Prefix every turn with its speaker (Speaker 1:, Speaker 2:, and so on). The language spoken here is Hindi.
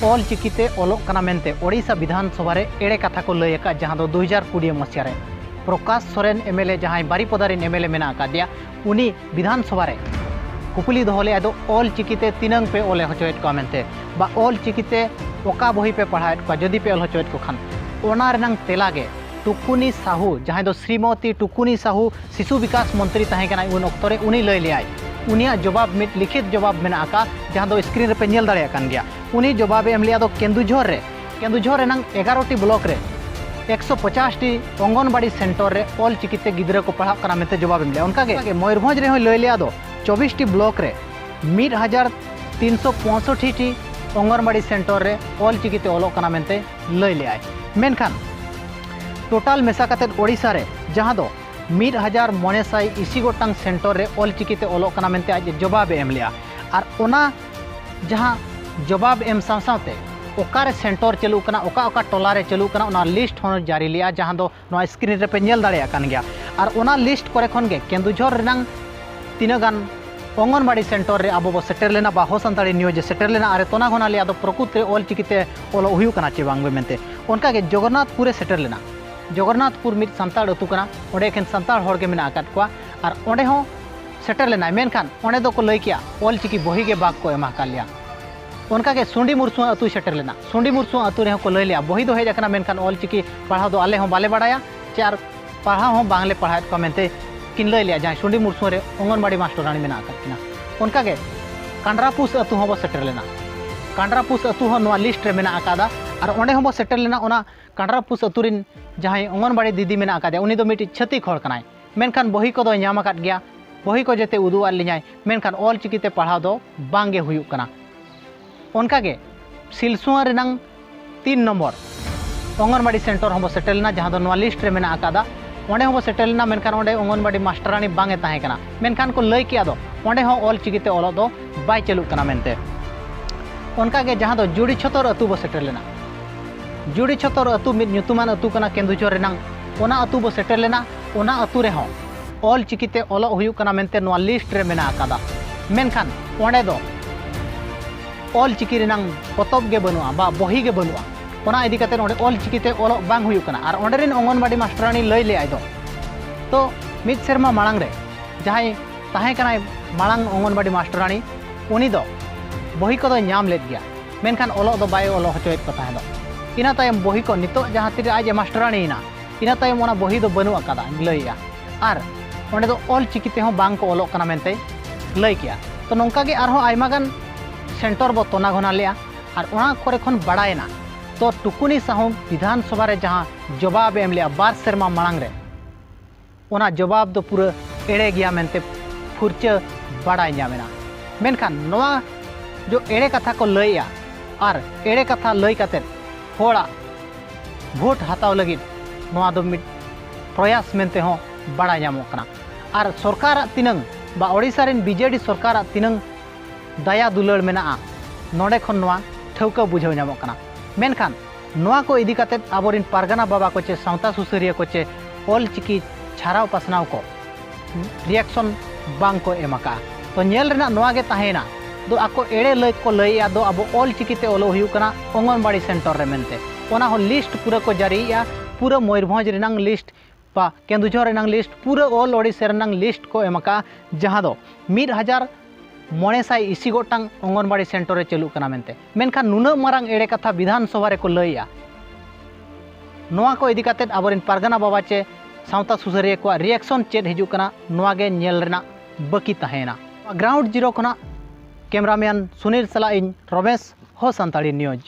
Speaker 1: ऑल चिकीते ओलोग कना मेनते ओडिशा विधानसभा रे एड़े कथा को लय आका जहां दो 2020 मसीहा रे प्रकाश सोरेन एमएलए जहां बारीपदा रेन एमएलए मेना आकादिया उनी विधानसभा रे कुकुली दोहले आदो ऑल चिकीते तिनंग पे ओले हचोएट को मेनते बा ऑल चिकीते ओका बही पे पढ़ाएट को जदि पे ओल हचोएट को खान ओना रेनंग तेलागे टुकुनी साहू जहां दो श्रीमती टुकुनी साहू शिशु विकास मंत्री तहे कना उन अक्तरे उनी लय लियाय उनिया जवाब मिट लिखित जवाब मेना आका जहां दो स्क्रीन पे नेल दाड़े कान गया उनी जवाब एम लिया दो केंदुझर रेनंग 11टी ब्लॉक रे 150टी अंगनबाड़ी सेंटर रे ऑल चिकीते गिद्रा को पढ़ा कना मेते जवाब एम लिया उनका के मयूरभंज रे लय लिया दो 24टी ब्लॉक रे 1365टी अंगनबाड़ी सेंटर रे ऑल चिकीते ओलो कना मेनते लय लिया मेनखान टोटाल मेसा कते ओडिशा रे जहां दो 1920 गोटांग सेंटर रे ऑल चिकीते ओलो कना मेनते आज जवाब एम लिया और ओना जहां जवाब एम सावते ओकारे सेंटर चलू कना ओका टोला रे चलू कना ओना लिस्ट होन जारी लिया जहां दो नोआ स्क्रीन रे पे नेल दाड़े कान गया और ओना लिस्ट करे खन गे केंदुझर रेनंग तीना गान अंगनबाड़ी सेंटर रे आबो सेटर लेना बा हो संताड़ी न्यूज सेटर लेना अरे तोना घना लिया दो प्रकृति ऑल चिकीते ओलो हुयु कना चे बांग मेनते उनका के जगन्नाथपुर सेटर लेना जगन्नाथपुर मिट संताड़ अतु कना ओडे एखन संताड़ हर के मेना आकात को और ओडे हो सेटर लेना मेनखान ओडे दो को लय किया ऑल चिकी बही के बाग को एमा का लिया उनका के सुंडी मुरसु अतु सेटर लेना सुंडी मुरसु अतु रे को लय लिया बही दो हेज कना मेनखान ऑल चिकी पढ़ा दो आले हो बाले बड़ाया चार पढ़ा हो बांगले पढ़ा को मेनते किन लय लिया जहां सुंडी मुरसु रे अंगनबाड़ी मास्टरानी मेना आकात किना उनका के कांड्रापुस अतु हो सेटर लेना कांड्रापुस अतु हो नोआ लिस्ट रे मेना आकादा और ओंडे हो सेटर लेना ओना कांड्रापुस अतुरिन जहां अंगनबाड़ी दीदी मेना आकादे उनी दो मिटी छतिक हर कनाय मेनखान बही को दो ᱧᱟᱢ आकाद गया बही को जेते उदु आर लिኛय मेनखान ऑल चिकीते पढ़ाव दो बांगे हुयु कना उनका के सिलसुआ रेनंग 3 नंबर अंगनबाड़ी सेंटर हम सेटर लेना जहां दो नोआ लिस्ट रे मेना आकादा ओंडे हम सेटर लेना मेनखान ओंडे अंगनबाड़ी मास्टरानी बांगे ताहे कना मेनखान को लय किया दो ओंडे हो ऑल चिकीते ओलो दो बाय चलु कना मेनते उनका के जहां दो जुड़ी छतर अतु बो सेटर लेना जुड़ी छतर अतु मिद ᱧᱩᱛᱩᱢᱟᱱ अतु कना केंदुझर रेनंग ओना अतु बो सेटर लेना ओना अतु रे हो ऑल चिकीते ओलो हुयु कना मेनते नोआ लिस्ट रे मेना आकादा मेनखान ओंडे दो ऑल चिकी रेनंग पतब गे बनुआ बा बही गे बनुआ ओना इदी कते ओंडे ऑल चिकीते ओलो बांग हुयु कना और ओंडे रेन अंगनबाड़ी मास्टरानी लय ले आय दो तो मिद सेरमा माळांग रे जहां ताहे कनाय माळांग अंगनबाड़ी मास्टरानी उनी दो बही को दो ᱧᱟᱢ लेद गया मेनखान ओलो दो बाय ओलो हचोयत को ताहे दो इना तायम बही को नितो जहां तिरे आज मास्टरानी इना इना तायम ओना बही दो बनु आकादा लयया और ओंडे दो ऑल चिकीते हो बांग को ओलो कना मेनते लय किया तो नोंका गे आरो आयमा गान सेंटर बो तोना घना लिया और ओना करे खन बड़ायना तो टुकुनी साहू विधानसभा रे जहां जवाब एम लिया बार सेरमा मांग रे ओना जवाब दो पूरा एड़े गया मेनते फुरचा बड़ाय ᱧᱟᱢᱮना मेनखान नोआ जो एड़े कथा को लयया और एड़े कथा लय काते होड़ा भोट हताव लगी नोआ दो मिट प्रयास मेनते हो बड़ा ᱧᱟᱢᱚᱜ कना और सरकार तिनंग बा ओडिशा रेन बीजेडी सरकार तिनंग दया दुलड़ मेना नोडे खन नोआ ठौका बुझाव ᱧᱟᱢᱚᱜ कना मेनखान नोआ को इदी काते आबोरिन पारगाना बाबा को चे सावता सुसरिया को चे ऑल चिकी छाराव पासनाव को रिएक्शन बांग को एमाका तो नेल रेना नोआ गे ताहेना दो आको एड़े लय को लयया दो अब ऑल चिकीते ओलो हुयु कना अंगनबाड़ी सेंटर रे मेनते ओना हो लिस्ट पूरा को जारीया पूरा मयूरभंज रेनंग लिस्ट बा केंदुझर रेनंग लिस्ट पूरा ऑल ओडिशा रेनंग लिस्ट को एमाका जहां दो 1920 गोटांग अंगनबाड़ी सेंटर रे चलु कना मेनते मेनखान नुना मारांग एड़े कथा विधानसभा रे को लयया नोआ को इदी काते आबोरिन पारगाना बाबा चे सावता सुसरिया को रिएक्शन चेद हिजु कना नोआ गे नेल रेना बाकी ताहेना ग्राउंड जीरो खना कैमरामैन सुनील सला इन रमेश हो संताड़ी न्यूज।